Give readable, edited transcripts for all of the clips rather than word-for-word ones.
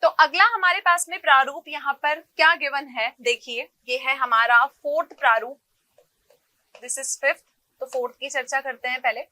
तो अगला हमारे पास में प्रारूप यहाँ पर क्या गिवन है, देखिए ये है हमारा फोर्थ प्रारूप, दिस इज फिफ्थ, तो फोर्थ की चर्चा करते हैं पहले।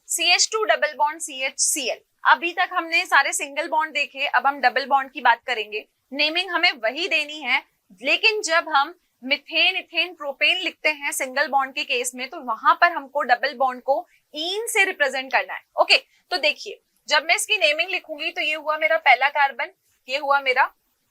CH2 double bond CHCl। अभी तक हमने सारे सिंगल बॉन्ड देखे, अब हम डबल बॉन्ड की बात करेंगे। नेमिंग हमें वही देनी है, लेकिन जब हम मिथेन, इथेन, प्रोपेन लिखते हैं सिंगल बॉन्ड के केस में, तो वहां पर हमको डबल बॉन्ड को इन से रिप्रेजेंट करना है। ओके, तो देखिए जब मैं इसकी नेमिंग लिखूंगी तो ये हुआ मेरा पहला कार्बन, ये हुआ मेरा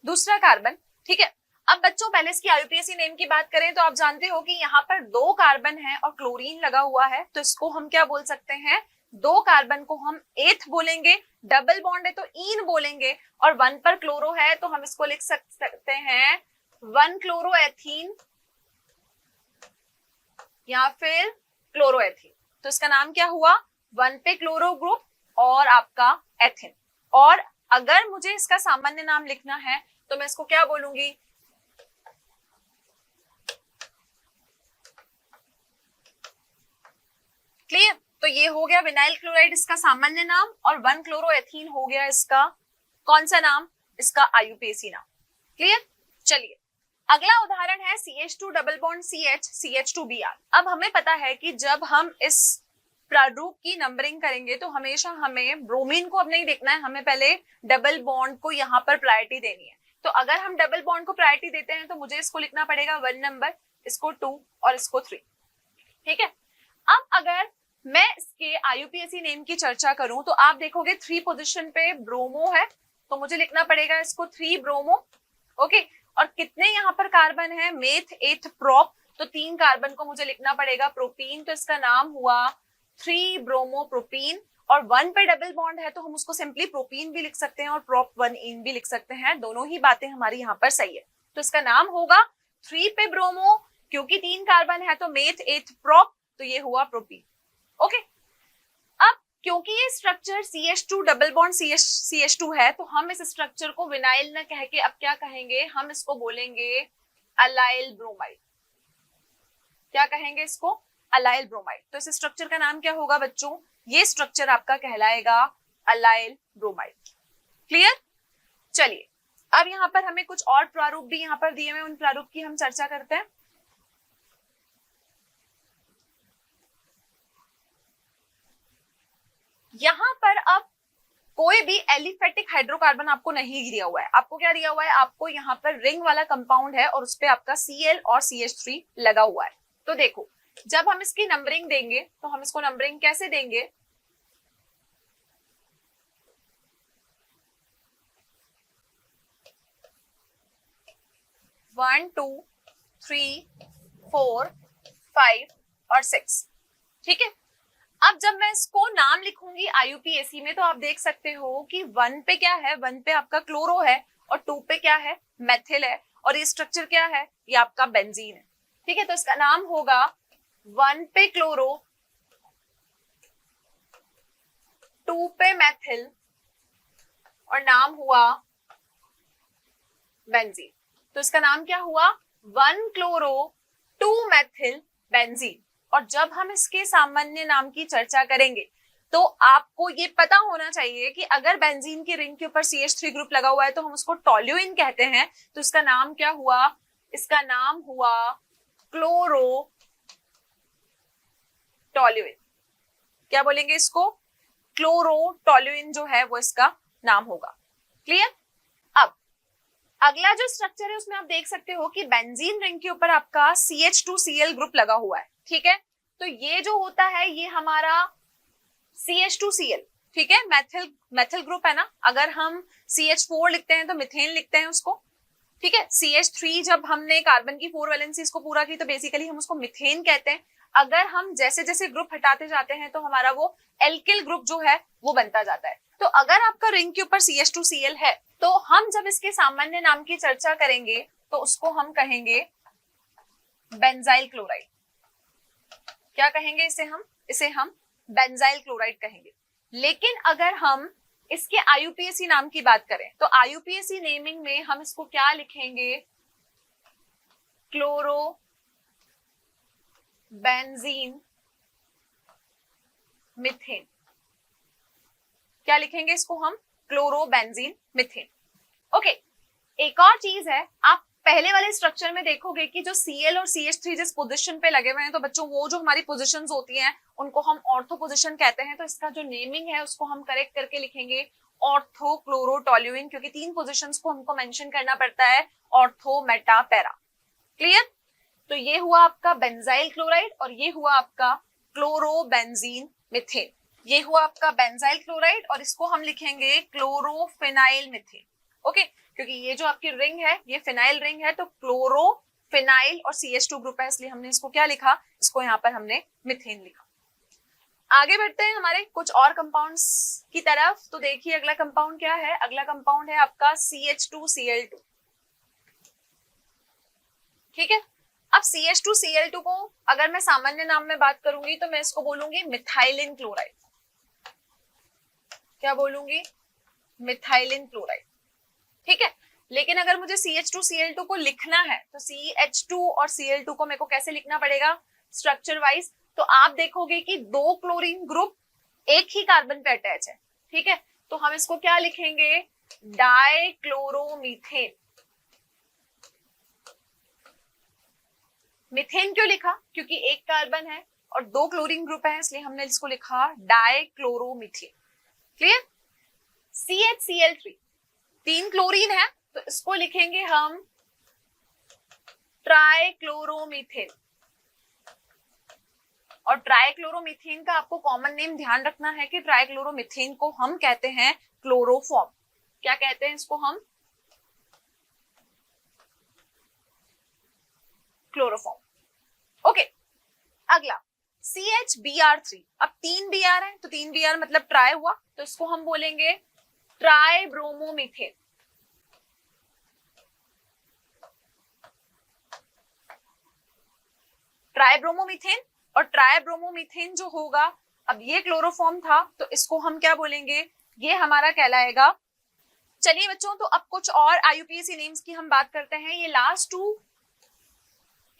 दूसरा कार्बन, ठीक है। अब बच्चों पहले इसकी IUPAC नेम की बात करें तो आप जानते हो कि यहाँ पर 2 कार्बन है और क्लोरीन लगा हुआ है, तो इसको हम क्या बोल सकते हैं, 2 कार्बन को हम एथ बोलेंगे, डबल बॉन्ड है तो इन बोलेंगे, और 1 पर क्लोरो है तो हम इसको लिख सकते हैं 1 क्लोरोएथीन या फिर क्लोरोएथीन। तो इसका नाम क्या हुआ, 1 पे क्लोरो ग्रुप और आपका एथिन। और अगर मुझे इसका सामान्य नाम लिखना है तो मैं इसको क्या बोलूंगी, क्लियर। तो ये हो गया विनाइल क्लोराइड इसका सामान्य नाम, और 1 क्लोरोएथीन हो गया इसका कौन सा नाम, इसका IUPAC नाम, क्लियर। चलिए अगला उदाहरण है CH2 double bond CH CH2Br। अब हमें पता है कि जब हम इस प्रारूप की नंबरिंग करेंगे तो हमेशा हमें ब्रोमीन को अब नहीं देखना है, हमें पहले डबल बॉन्ड को यहाँ पर प्रायोरिटी देनी है। तो अगर हम डबल बॉन्ड को प्रायोरिटी देते हैं तो मुझे इसको लिखना पड़ेगा 1 नंबर, इसको 2 और इसको 3, ठीक है। अब अगर मैं इसके IUPAC नेम की चर्चा करूं तो आप देखोगे 3 पोजीशन पे ब्रोमो है, तो मुझे लिखना पड़ेगा इसको 3 ब्रोमो, ओके। और कितने यहाँ पर कार्बन है, मेथ, एथ, प्रोप, तो 3 कार्बन को मुझे लिखना पड़ेगा प्रोपीन, तो इसका नाम हुआ 3 ब्रोमो प्रोपीन। और 1 पे डबल बॉन्ड है तो हम उसको सिंपली प्रोपीन भी लिख सकते हैं और प्रोप 1 इन भी लिख सकते हैं, दोनों ही बातें हमारी यहाँ पर सही है। तो इसका नाम होगा 3 पे ब्रोमो, क्योंकि 3 कार्बन है तो मेथ, एथ, प्रोप, तो ये हुआ प्रोपीन, ओके। अब क्योंकि ये structure CH2 double bond CH2 है तो हम इस स्ट्रक्चर को विनाइल न कह के अब क्या कहेंगे, हम इसको बोलेंगे अलाइल ब्रोमाइड। क्या कहेंगे इसको, अलाइल ब्रोमाइड। तो इस स्ट्रक्चर का नाम क्या होगा बच्चों, ये स्ट्रक्चर आपका कहलाएगा अलाइल ब्रोमाइड, क्लियर। चलिए अब यहाँ पर हमें कुछ और प्रारूप भी यहाँ पर दिए हुए, उन प्रारूप की हम चर्चा करते हैं। यहां पर अब कोई भी एलिफेटिक हाइड्रोकार्बन आपको नहीं दिया हुआ है, आपको क्या दिया हुआ है, आपको यहाँ पर रिंग वाला कंपाउंड है और उसपे आपका Cl और CH3 लगा हुआ है। तो देखो जब हम इसकी नंबरिंग देंगे तो हम इसको नंबरिंग कैसे देंगे, वन, 2, 3, 4, 5 और 6, ठीक है। अब जब मैं इसको नाम लिखूंगी IUPAC में तो आप देख सकते हो कि 1 पे क्या है, 1 पे आपका क्लोरो है और 2 पे क्या है, मेथिल है, और ये स्ट्रक्चर क्या है, ये आपका बेंजीन है, ठीक है। तो इसका नाम होगा 1 पे क्लोरो, 2 पे मेथिल और नाम हुआ बेंजीन। तो इसका नाम क्या हुआ, 1 क्लोरो 2 मेथिल बेंजीन। और जब हम इसके सामान्य नाम की चर्चा करेंगे तो आपको ये पता होना चाहिए कि अगर बेंजीन की रिंग के ऊपर CH3 ग्रुप लगा हुआ है तो हम उसको टोल्यूइन कहते हैं। तो इसका नाम क्या हुआ, इसका नाम हुआ क्लोरो टोल्यूइन। क्या बोलेंगे इसको, क्लोरो टोल्यूइन जो है वो इसका नाम होगा, क्लियर। अब अगला जो स्ट्रक्चर है उसमें आप देख सकते हो कि बेंजीन रिंग के ऊपर आपका CH2Cl ग्रुप लगा हुआ है, ठीक है। तो ये जो होता है ये हमारा CH2Cl, ठीक है, मेथिल ग्रुप है ना। अगर हम CH4 लिखते हैं तो मिथेन लिखते हैं उसको, ठीक है। CH3 जब हमने कार्बन की 4 वैलेंसीज को पूरा की तो बेसिकली हम उसको मिथेन कहते हैं। अगर हम जैसे जैसे ग्रुप हटाते जाते हैं तो हमारा वो एल्किल ग्रुप जो है वो बनता जाता है। तो अगर आपका रिंग के ऊपर CH2Cl है तो हम जब इसके सामान्य नाम की चर्चा करेंगे तो उसको हम कहेंगे बेंजाइल क्लोराइड। क्या कहेंगे इसे हम बेंजाइल क्लोराइड कहेंगे। लेकिन अगर हम इसके IUPAC नाम की बात करें तो IUPAC नेमिंग में हम इसको क्या लिखेंगे, क्लोरो बेंजीन मिथेन। क्या लिखेंगे इसको हम, क्लोरो बेंजीन मिथेन, ओके, एक और चीज है, आप पहले वाले स्ट्रक्चर में देखोगे कि जो Cl और CH3 जिस पोजीशन पे लगे हुए हैं, तो बच्चों वो जो हमारी पोजीशंस होती हैं उनको हम ऑर्थो पोजीशन कहते हैं। तो इसका जो नेमिंग है उसको हम करेक्ट करके लिखेंगे ऑर्थो क्लोरोटोल्यूइन, क्योंकि 3 पोजीशंस को हमको मेंशन करना पड़ता है, ऑर्थो, मेटा, पैरा। क्लियर? तो ये हुआ आपका बेंजाइल क्लोराइड और ये हुआ आपका क्लोरोबेंजीन मीथेन। ये हुआ आपका बेंजाइल क्लोराइड और इसको हम लिखेंगे क्लोरोफिनाइल मीथेन। ओके, क्योंकि ये जो आपकी रिंग है ये फिनाइल रिंग है, तो क्लोरोफिनाइल और CH2 ग्रुप है, इसलिए हमने इसको क्या लिखा, इसको यहाँ पर हमने मीथेन लिखा। आगे बढ़ते हैं हमारे कुछ और कंपाउंड्स की तरफ। तो देखिए अगला कंपाउंड क्या है, अगला कंपाउंड है आपका CH2Cl2। ठीक है, अब CH2Cl2 को अगर मैं सामान्य नाम में बात करूंगी तो मैं इसको बोलूंगी मिथाइलिन क्लोराइड। क्या बोलूंगी? Methylene chloride. ठीक है, लेकिन अगर मुझे CH2Cl2 को लिखना है तो CH2 और Cl2 को मेरे को कैसे लिखना पड़ेगा स्ट्रक्चर वाइज? तो आप देखोगे कि 2 क्लोरीन ग्रुप एक ही कार्बन पे अटैच है। ठीक है, तो हम इसको क्या लिखेंगे, डाइक्लोरोमीथेन। मीथेन क्यों लिखा? क्योंकि एक कार्बन है और 2 क्लोरीन ग्रुप है, इसलिए हमने इसको लिखा डाइक्लोरोमीथेन। क्लियर? CHCl3 3 क्लोरीन है, तो इसको लिखेंगे हम ट्राइक्लोरोमीथेन। और ट्राइक्लोरोमीथेन का आपको कॉमन नेम ध्यान रखना है कि ट्राइक्लोरोमीथेन को हम कहते हैं क्लोरोफॉर्म। क्या कहते हैं इसको हम? क्लोरोफॉर्म। ओके, अगला CHBr3। अब 3 Br है, तो 3 Br मतलब ट्राई हुआ, तो इसको हम बोलेंगे ट्राइब्रोमोमीथेन। ट्राइब्रोमोमीथेन और ट्राइब्रोमोमीथेन जो होगा, अब ये क्लोरोफॉर्म था तो इसको हम क्या बोलेंगे, ये हमारा कहलाएगा। चलिए बच्चों, तो अब कुछ और IUPAC नेम्स की हम बात करते हैं। ये लास्ट 2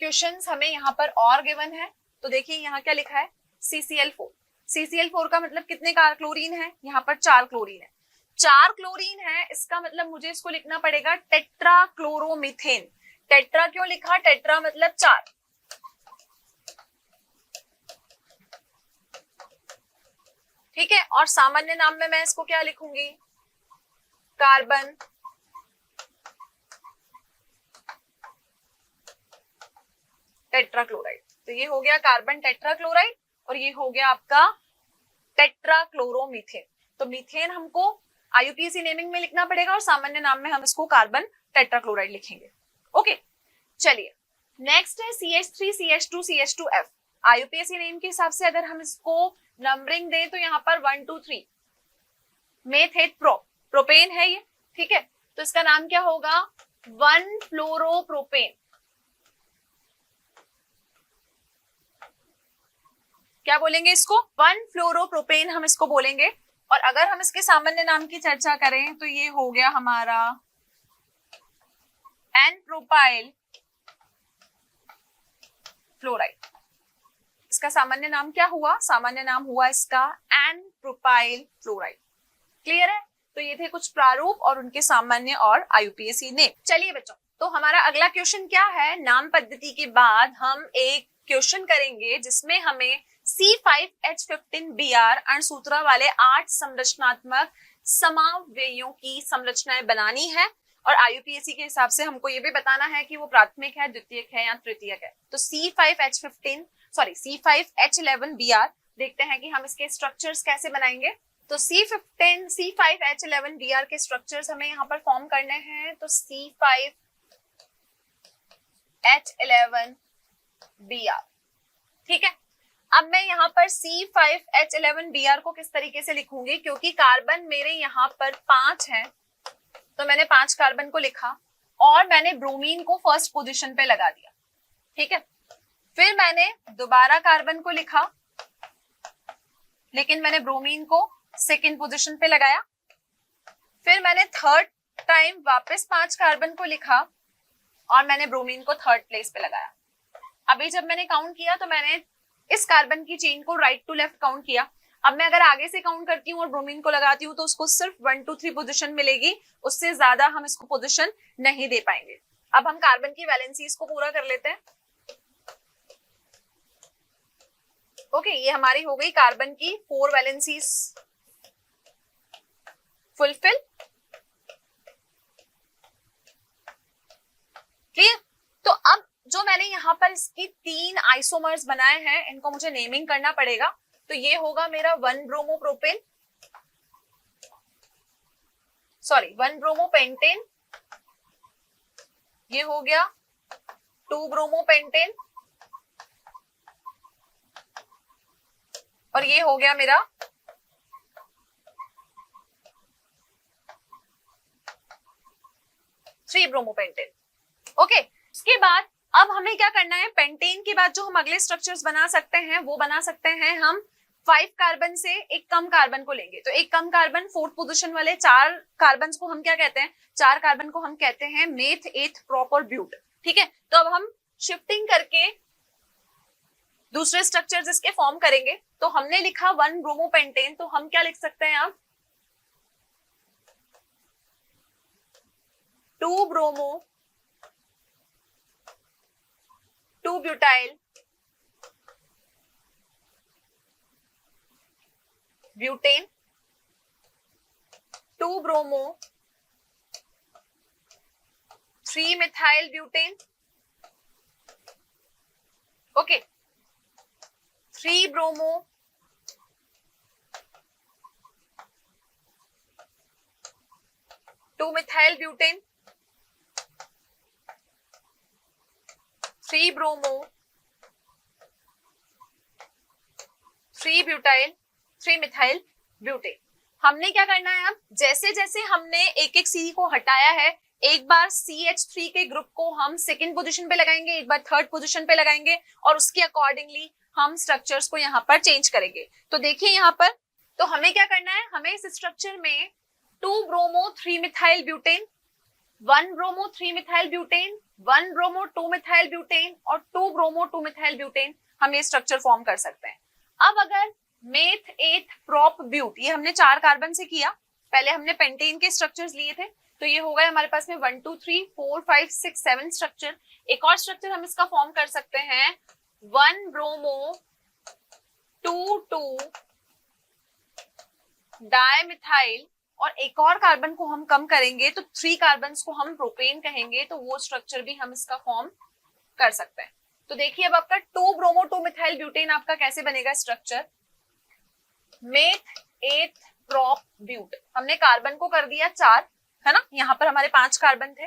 क्वेश्चंस हमें यहाँ पर और गिवन है। तो देखिए यहाँ क्या लिखा है, CCl4। CCl4 का मतलब कितने क्लोरीन है, यहाँ पर 4 क्लोरीन है। 4 क्लोरीन है, इसका मतलब मुझे इसको लिखना पड़ेगा टेट्राक्लोरोमीथेन। टेट्रा क्यों लिखा? टेट्रा मतलब 4। ठीक है, और सामान्य नाम में मैं इसको क्या लिखूंगी, कार्बन टेट्राक्लोराइड। तो ये हो गया कार्बन टेट्राक्लोराइड और ये हो गया आपका टेट्राक्लोरोमीथेन। तो मीथेन हमको IUPAC नेमिंग में लिखना पड़ेगा और सामान्य नाम में हम इसको कार्बन टेट्राक्लोराइड लिखेंगे। ओके, चलिए नेक्स्ट है CH3CH2 CH2F। IUPAC नेम के हिसाब से अगर हम इसको नंबरिंग दें तो यहाँ पर 1 2 3 मेथेट प्रोपेन है ये। ठीक है, तो इसका नाम क्या होगा, 1 फ्लोरोप्रोपेन। क्या बोलेंगे इसको, 1 फ्लोरोप्रोपेन हम इसको बोलेंगे। और अगर हम इसके सामान्य नाम की चर्चा करें तो ये हो गया हमारा एन प्रोपाइल फ्लोराइड। इसका सामान्य नाम क्या हुआ, सामान्य नाम हुआ इसका एन प्रोपाइल फ्लोराइड। क्लियर है? तो ये थे कुछ प्रारूप और उनके सामान्य और IUPAC नेम। चलिए बच्चों, तो हमारा अगला क्वेश्चन क्या है, नाम पद्धति के बाद हम एक क्वेश्चन करेंगे जिसमें हमें C5H15Br अणुसूत्रा वाले 8 संरचनात्मक समावयवों की संरचनाएं बनानी है। और IUPAC के हिसाब से हमको ये भी बताना है कि वो प्राथमिक है, द्वितीयक है या तृतीयक है। तो C5H11Br देखते हैं कि हम इसके स्ट्रक्चर्स कैसे बनाएंगे। तो C5H11Br के स्ट्रक्चर्स हमें यहाँ पर फॉर्म करने हैं। तो C5H11Br, ठीक है। अब मैं यहाँ पर C5H11Br को किस तरीके से लिखूंगी, क्योंकि कार्बन मेरे यहाँ पर 5 हैं, तो मैंने 5 कार्बन को लिखा और मैंने ब्रोमीन को फर्स्ट पोजीशन पे लगा दिया। ठीक है, फिर मैंने दोबारा कार्बन को लिखा, लेकिन मैंने ब्रोमीन को सेकेंड पोजीशन पे लगाया। फिर मैंने थर्ड टाइम वापस 5 कार्बन को लिखा और मैंने ब्रोमीन को थर्ड प्लेस पे लगाया। अभी जब मैंने काउंट किया तो मैंने इस कार्बन की चेन को राइट टू लेफ्ट काउंट किया। अब मैं अगर आगे से काउंट करती हूँ और ब्रोमीन को लगाती हूँ तो उसको सिर्फ 1 2 3 पोजीशन मिलेगी, उससे ज्यादा हम इसको पोजीशन नहीं दे पाएंगे। अब हम कार्बन की वैलेंसीज को पूरा कर लेते हैं। ओके, ये हमारी हो गई कार्बन की 4 वैलेंसीज फुलफिल। क्लियर? तो अब जो मैंने यहाँ पर इसकी 3 आइसोमर्स बनाए हैं, इनको मुझे नेमिंग करना पड़ेगा। तो ये होगा मेरा 1 ब्रोमोप्रोपेन, सॉरी 1 ब्रोमोपेंटेन, ये हो गया 2 ब्रोमोपेंटेन, और ये हो गया मेरा 3 ब्रोमोपेंटेन। ओके, इसके बाद अब हमें क्या करना है, पेंटेन के बाद जो हम अगले स्ट्रक्चर्स बना सकते हैं वो बना सकते हैं हम 5 कार्बन से एक कम कार्बन को लेंगे। तो एक कम कार्बन 4th पोजीशन वाले 4 कार्बन को हम क्या कहते हैं, 4 कार्बन को हम कहते हैं मेथ, एथ, प्रोप और ब्यूट। ठीक है, तो अब हम शिफ्टिंग करके दूसरे स्ट्रक्चर्स इसके फॉर्म करेंगे। तो हमने लिखा 1 ब्रोमोपेंटेन, तो हम क्या लिख सकते हैं अब 2 bromo 2 butyl butane, 2 bromo 3 methyl butane. Okay, 3 bromo 2 methyl butane, 3 bromo 3 butyl 3 methyl butane. हमने क्या करना है, अब जैसे जैसे हमने एक एक सी को हटाया है, एक बार CH3 के ग्रुप को हम 2nd पोजीशन पे लगाएंगे, एक बार 3rd पोजीशन पे लगाएंगे, और उसके अकॉर्डिंगली हम स्ट्रक्चर्स को यहाँ पर चेंज करेंगे। तो देखिए यहाँ पर, तो हमें क्या करना है, हमें इस स्ट्रक्चर में 2 bromo 3 methyl butane, 1 bromo 3 methyl butane, 1 bromo 2 methyl butane और 2 ब्रोमो 2 मिथाइल ब्यूटेन हम ये स्ट्रक्चर फॉर्म कर सकते हैं। अब अगर मेथ, एथ, प्रोप, ब्यूट, ये हमने 4 कार्बन से किया, पहले हमने पेंटेन के स्ट्रक्चर्स लिए थे, तो ये हो गए हमारे पास में 1 2 3 4 5 6 7 स्ट्रक्चर। एक और स्ट्रक्चर हम इसका फॉर्म कर सकते हैं 1 ब्रोमो 2 2 डायमिथाइल, और एक और कार्बन को हम कम करेंगे तो 3 कार्बन को हम प्रोपेन कहेंगे, तो वो स्ट्रक्चर भी हम इसका फॉर्म कर सकते हैं। तो देखिए अब आपका 2 ब्रोमो 2 मिथाइल ब्यूटेन आपका कैसे बनेगा स्ट्रक्चर, मेथ, एथ, प्रोप, ब्यूट। हमने कार्बन को कर दिया 4, है ना, यहाँ पर हमारे 5 कार्बन थे,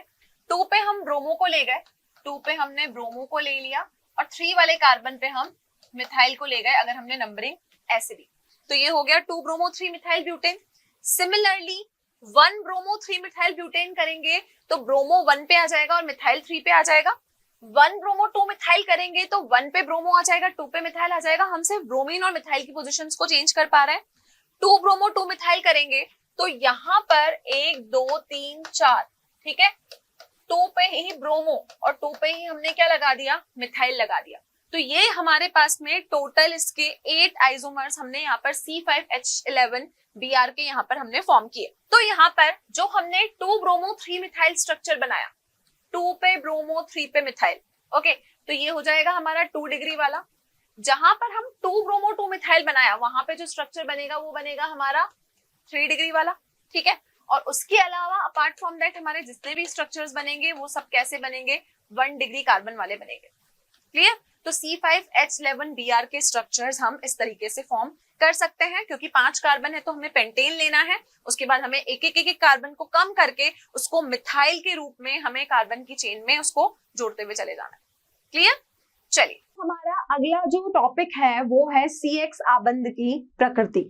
2 पे हम ब्रोमो को ले गए, 2 पे हमने ब्रोमो को ले लिया, और 3 वाले कार्बन पे हम मिथाइल को ले गए, अगर हमने नंबरिंग ऐसे दी। तो ये हो गया 2 bromo 3 methyl butane. Similarly 1 bromo 3 methyl butane करेंगे तो ब्रोमो 1 पे आ जाएगा और मिथाइल 3 पे आ जाएगा। 1 ब्रोमो 2 मिथाइल करेंगे तो 1 पे ब्रोमो आ जाएगा, 2 पे मिथाइल आ जाएगा। हम सिर्फ ब्रोमीन और मिथाइल की पोजीशंस को चेंज कर पा रहे हैं। 2 ब्रोमो 2 मिथाइल करेंगे तो यहाँ पर 1 2 3 4, ठीक है, 2 पे ही ब्रोमो और 2 पे ही हमने क्या लगा दिया, मिथाइल लगा दिया। तो ये हमारे पास में टोटल इसके 8 आइसोमर्स हमने यहाँ पर C5H11Br के यहाँ पर हमने फॉर्म किए। तो यहाँ पर जो हमने 2 ब्रोमो 3 मिथाइल स्ट्रक्चर बनाया, 2 पे ब्रोमो 3 पे मिथाइल, ओके, तो ये हो जाएगा हमारा 2 डिग्री वाला। जहां पर हम 2 ब्रोमो 2 मिथाइल बनाया वहां पे जो स्ट्रक्चर बनेगा वो बनेगा हमारा 3 डिग्री वाला, ठीक है। और उसके अलावा अपार्ट फ्रॉम दैट हमारे जितने भी स्ट्रक्चर्स बनेंगे वो सब कैसे बनेंगे, 1 डिग्री कार्बन वाले बनेंगे। क्लियर? तो C5H11Br के स्ट्रक्चर्स हम इस तरीके से फॉर्म कर सकते हैं, क्योंकि 5 कार्बन है तो हमें पेंटेन लेना है, उसके बाद हमें एक एक कार्बन को कम करके उसको मिथाइल के रूप में हमें कार्बन की चेन में उसको जोड़ते हुए चले जाना है। क्लियर? चलिए, हमारा अगला जो टॉपिक है वो है CX आबंध की प्रकृति।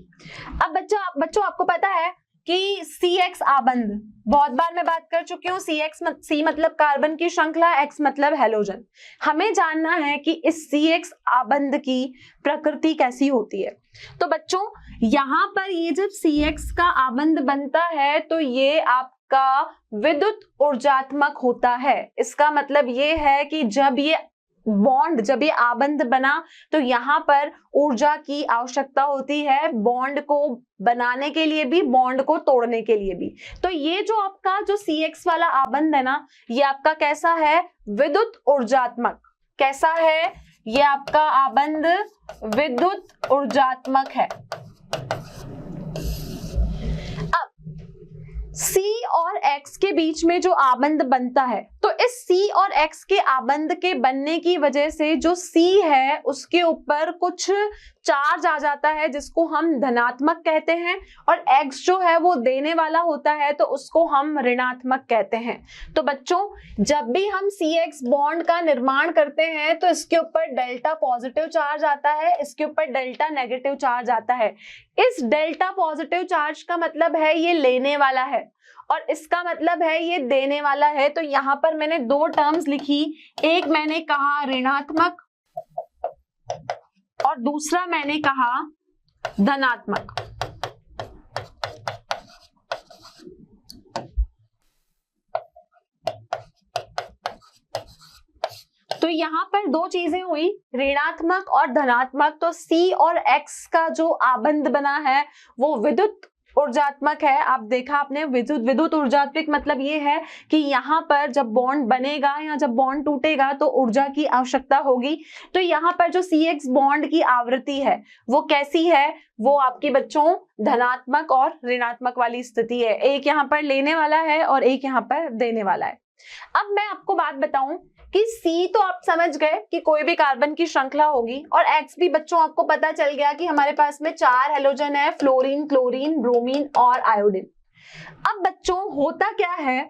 अब बच्चों आपको पता है कि CX आबंध बहुत बार मैं बात कर चुकी हूँ। C मतलब कार्बन की श्रृंखला, X मतलब हेलोजन। हमें जानना है कि इस CX आबंध की प्रकृति कैसी होती है। तो बच्चों यहाँ पर ये जब CX का आबंध बनता है तो ये आपका विद्युत ऊर्जात्मक होता है। इसका मतलब ये है कि जब ये बॉन्ड, जब ये आबंध बना तो यहाँ पर ऊर्जा की आवश्यकता होती है, बॉन्ड को बनाने के लिए भी, बॉन्ड को तोड़ने के लिए भी। तो ये जो आपका जो CX वाला आबंध है ना, ये आपका कैसा है, विद्युत ऊर्जात्मक। कैसा है ये आपका आबंध, विद्युत ऊर्जात्मक है। C और X के बीच में जो आबंध बनता है, तो इस C और X के आबंध के बनने की वजह से जो C है उसके ऊपर कुछ चार्ज आ जाता है जिसको हम धनात्मक कहते हैं, और X जो है वो देने वाला होता है तो उसको हम ऋणात्मक कहते हैं। तो बच्चों, जब भी हम CX बॉन्ड का निर्माण करते हैं तो इसके ऊपर डेल्टा पॉजिटिव चार्ज आता है, इसके ऊपर डेल्टा नेगेटिव चार्ज आता है। इस डेल्टा पॉजिटिव चार्ज का मतलब है ये लेने वाला है, और इसका मतलब है ये देने वाला है। तो यहाँ पर मैंने दो टर्म्स लिखी, एक मैंने कहा ऋणात्मक और दूसरा मैंने कहा धनात्मक। तो यहाँ पर दो चीजें हुई, ऋणात्मक और धनात्मक। तो C और X का जो आबंध बना है वो विद्युत ऊर्जात्मक है। आप देखा आपने, विद्युत ऊर्जात्मक मतलब ये है कि यहाँ पर जब बॉन्ड बनेगा या जब बॉन्ड टूटेगा तो ऊर्जा की आवश्यकता होगी। तो यहाँ पर जो CX बॉन्ड की आवृत्ति है वो कैसी है, वो आपकी बच्चों धनात्मक और ऋणात्मक वाली स्थिति है। एक यहाँ पर लेने वाला है और एक यहाँ पर देने वाला है। अब मैं आपको बात बताऊं कि C तो आप समझ गए कि कोई भी कार्बन की श्रृंखला होगी, और X भी बच्चों आपको पता चल गया कि हमारे पास में 4 हेलोजन है, फ्लोरीन, क्लोरीन, ब्रोमीन और आयोडीन। अब बच्चों होता क्या है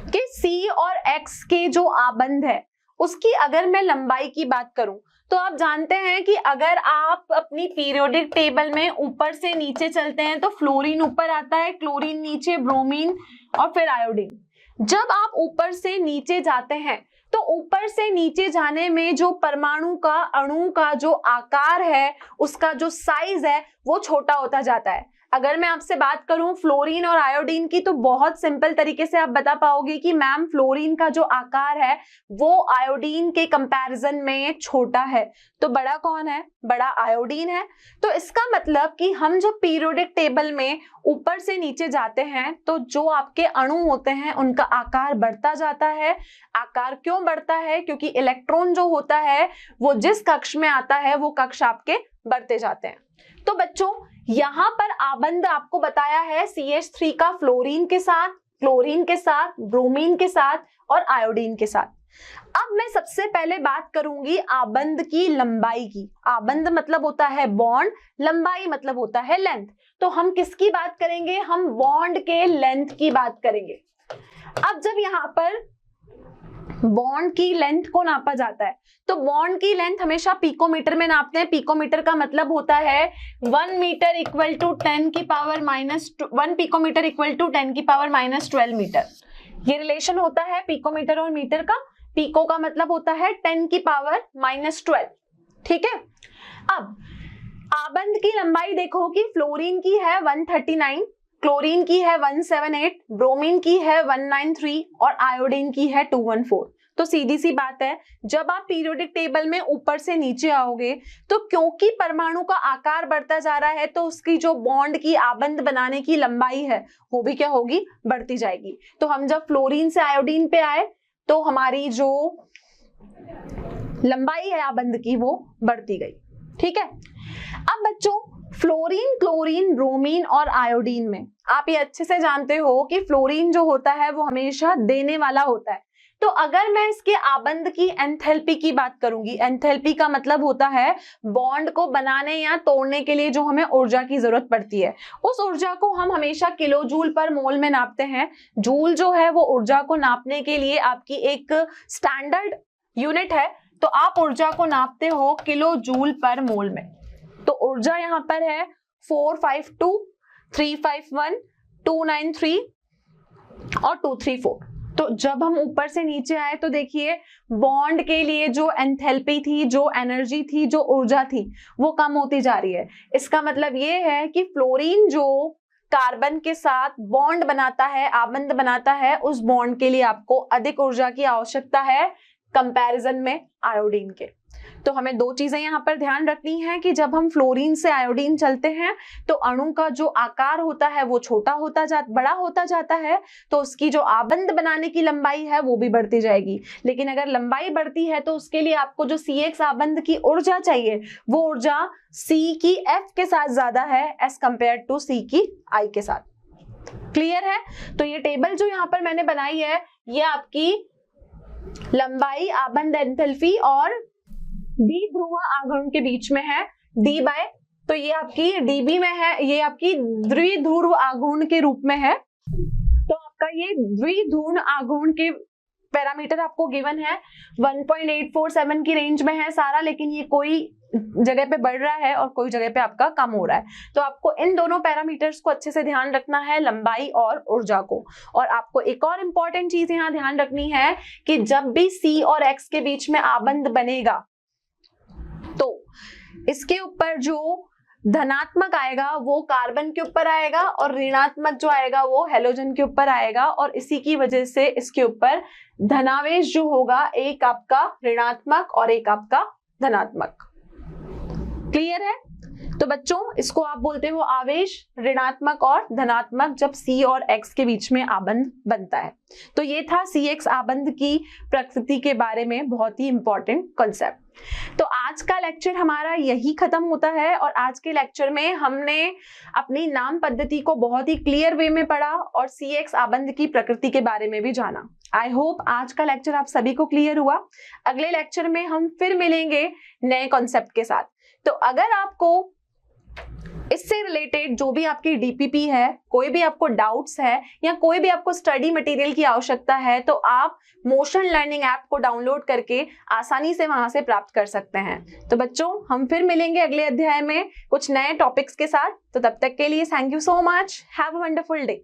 कि C और X के जो आबंध है उसकी अगर मैं लंबाई की बात करूं तो आप जानते हैं कि अगर आप अपनी पीरियोडिक टेबल में ऊपर से नीचे चलते हैं तो फ्लोरीन ऊपर आता है, क्लोरीन नीचे, ब्रोमीन और फिर आयोडीन। जब आप ऊपर से नीचे जाते हैं तो ऊपर से नीचे जाने में जो परमाणु का, अणु का जो आकार है, उसका जो साइज है वो छोटा होता जाता है। अगर मैं आपसे बात करूं फ्लोरीन और आयोडीन की तो बहुत सिंपल तरीके से आप बता पाओगे कि मैम फ्लोरीन का जो आकार है वो आयोडीन के कंपैरिजन में छोटा है। तो बड़ा कौन है, बड़ा आयोडीन है। तो इसका मतलब कि हम जो पीरियोडिक टेबल में ऊपर से नीचे जाते हैं तो जो आपके अणु होते हैं उनका आकार बढ़ता जाता है। आकार क्यों बढ़ता है, क्योंकि इलेक्ट्रॉन जो होता है वो जिस कक्ष में आता है वो कक्ष आपके बढ़ते जाते हैं। तो बच्चों यहाँ पर आबंध आपको बताया है CH3 का फ्लोरीन के साथ, क्लोरीन के साथ, ब्रोमीन के साथ और आयोडीन के साथ। अब मैं सबसे पहले बात करूंगी आबंध की लंबाई की। आबंध मतलब होता है बॉन्ड, लंबाई मतलब होता है लेंथ। तो हम किसकी बात करेंगे, हम बॉन्ड के लेंथ की बात करेंगे। अब जब यहाँ पर बॉन्ड की लेंथ को नापा जाता है तो बॉन्ड की लेंथ हमेशा पिकोमीटर में नापते हैं। पिकोमीटर का मतलब होता है 1 मीटर इक्वल टू 10 की power minus 1 picometre equal to 10 की पावर माइनस 12 मीटर। ये रिलेशन होता है पिकोमीटर और मीटर का। पिको का मतलब होता है 10 की पावर माइनस 12, ठीक है। अब आबंध की लंबाई देखो कि फ्लोरीन की है 139, क्लोरीन की है 178, ब्रोमीन की है 193 और आयोडीन की है 214। तो सीधी सी बात है, जब आप पीरियोडिक टेबल में ऊपर से नीचे आओगे तो क्योंकि परमाणु का आकार बढ़ता जा रहा है तो उसकी जो बॉन्ड की आबंध बनाने की लंबाई है वो भी क्या होगी, बढ़ती जाएगी। तो हम जब फ्लोरीन से आयोडीन पे आए तो हमारी जो लंबाई है आबंध की वो बढ़ती गई, ठीक है। अब बच्चों फ्लोरीन, क्लोरीन, ब्रोमीन और आयोडीन में आप ये अच्छे से जानते हो कि फ्लोरीन जो होता है वो हमेशा देने वाला होता है। तो अगर मैं इसके आबंध की एंथैल्पी की बात करूंगी, एंथैल्पी का मतलब होता है बॉन्ड को बनाने या तोड़ने के लिए जो हमें ऊर्जा की जरूरत पड़ती है, उस ऊर्जा को हम हमेशा किलो जूल पर मोल में नापते हैं। जूल जो है वो ऊर्जा को नापने के लिए आपकी एक स्टैंडर्ड यूनिट है, तो आप ऊर्जा को नापते हो किलो जूल पर मोल में। तो ऊर्जा यहाँ पर है 452, 351, 293 और 234। तो जब हम ऊपर से नीचे आए तो देखिए बॉन्ड के लिए जो एंथैल्पी थी, जो एनर्जी थी, जो ऊर्जा थी वो कम होती जा रही है। इसका मतलब ये है कि फ्लोरीन जो कार्बन के साथ बॉन्ड बनाता है, आबंध बनाता है, उस बॉन्ड के लिए आपको अधिक ऊर्जा की आवश्यकता है। कंपैरिजन में आयोडीन के। तो हमें दो चीजें यहाँ पर ध्यान रखनी है कि जब हम फ्लोरीन से आयोडीन चलते हैं तो अणु का जो आकार होता है वो बड़ा होता जाता है, तो उसकी जो आबंध बनाने की लंबाई है वो भी बढ़ती जाएगी। लेकिन अगर लंबाई बढ़ती है तो उसके लिए आपको जो CX आबंध की ऊर्जा चाहिए वो ऊर्जा C की F के साथ ज्यादा है एज कंपेयर टू C की I के साथ। क्लियर है? तो ये टेबल जो यहाँ पर मैंने बनाई है ये आपकी लंबाई, आबंध एंथैल्पी और द्विध्रुव आघूर्ण के बीच में है D बाय, तो ये आपकी dB में है, ये आपकी द्विध्रुव आघूर्ण के रूप में है। तो आपका ये द्विध्रुव आघूर्ण के पैरामीटर आपको गिवन है 1.847 की रेंज में है सारा, लेकिन ये कोई जगह पे बढ़ रहा है और कोई जगह पे आपका कम हो रहा है। तो आपको इन दोनों पैरामीटर्स को अच्छे से ध्यान रखना है, लंबाई और ऊर्जा को। और आपको एक और इंपॉर्टेंट चीज यहाँ ध्यान रखनी है कि जब भी C और X के बीच में आबंध बनेगा तो इसके ऊपर जो धनात्मक आएगा वो कार्बन के ऊपर आएगा और ऋणात्मक जो आएगा वो हेलोजन के ऊपर आएगा, और इसी की वजह से इसके ऊपर धनावेश जो होगा एक आपका ऋणात्मक और एक आपका धनात्मक। क्लियर है? तो बच्चों इसको आप बोलते हो आवेश, ऋणात्मक और धनात्मक, जब C और X के बीच में आबंध बनता है। तो ये था CX आबंध की प्रकृति के बारे में बहुत ही इंपॉर्टेंट कॉन्सेप्ट। तो आज का लेक्चर हमारा यही खत्म होता है, और आज के लेक्चर में हमने अपनी नाम पद्धति को बहुत ही क्लियर वे में पढ़ा और CX आबंध की प्रकृति के बारे में भी जाना। आई होप आज का लेक्चर आप सभी को क्लियर हुआ। अगले लेक्चर में हम फिर मिलेंगे नए कॉन्सेप्ट के साथ। तो अगर आपको इससे रिलेटेड जो भी आपकी DPP है, कोई भी आपको डाउट्स है या कोई भी आपको स्टडी मटेरियल की आवश्यकता है, तो आप मोशन लर्निंग ऐप को डाउनलोड करके आसानी से वहां से प्राप्त कर सकते हैं। तो बच्चों हम फिर मिलेंगे अगले अध्याय में कुछ नए टॉपिक्स के साथ। तो तब तक के लिए thank you so much, have a wonderful day.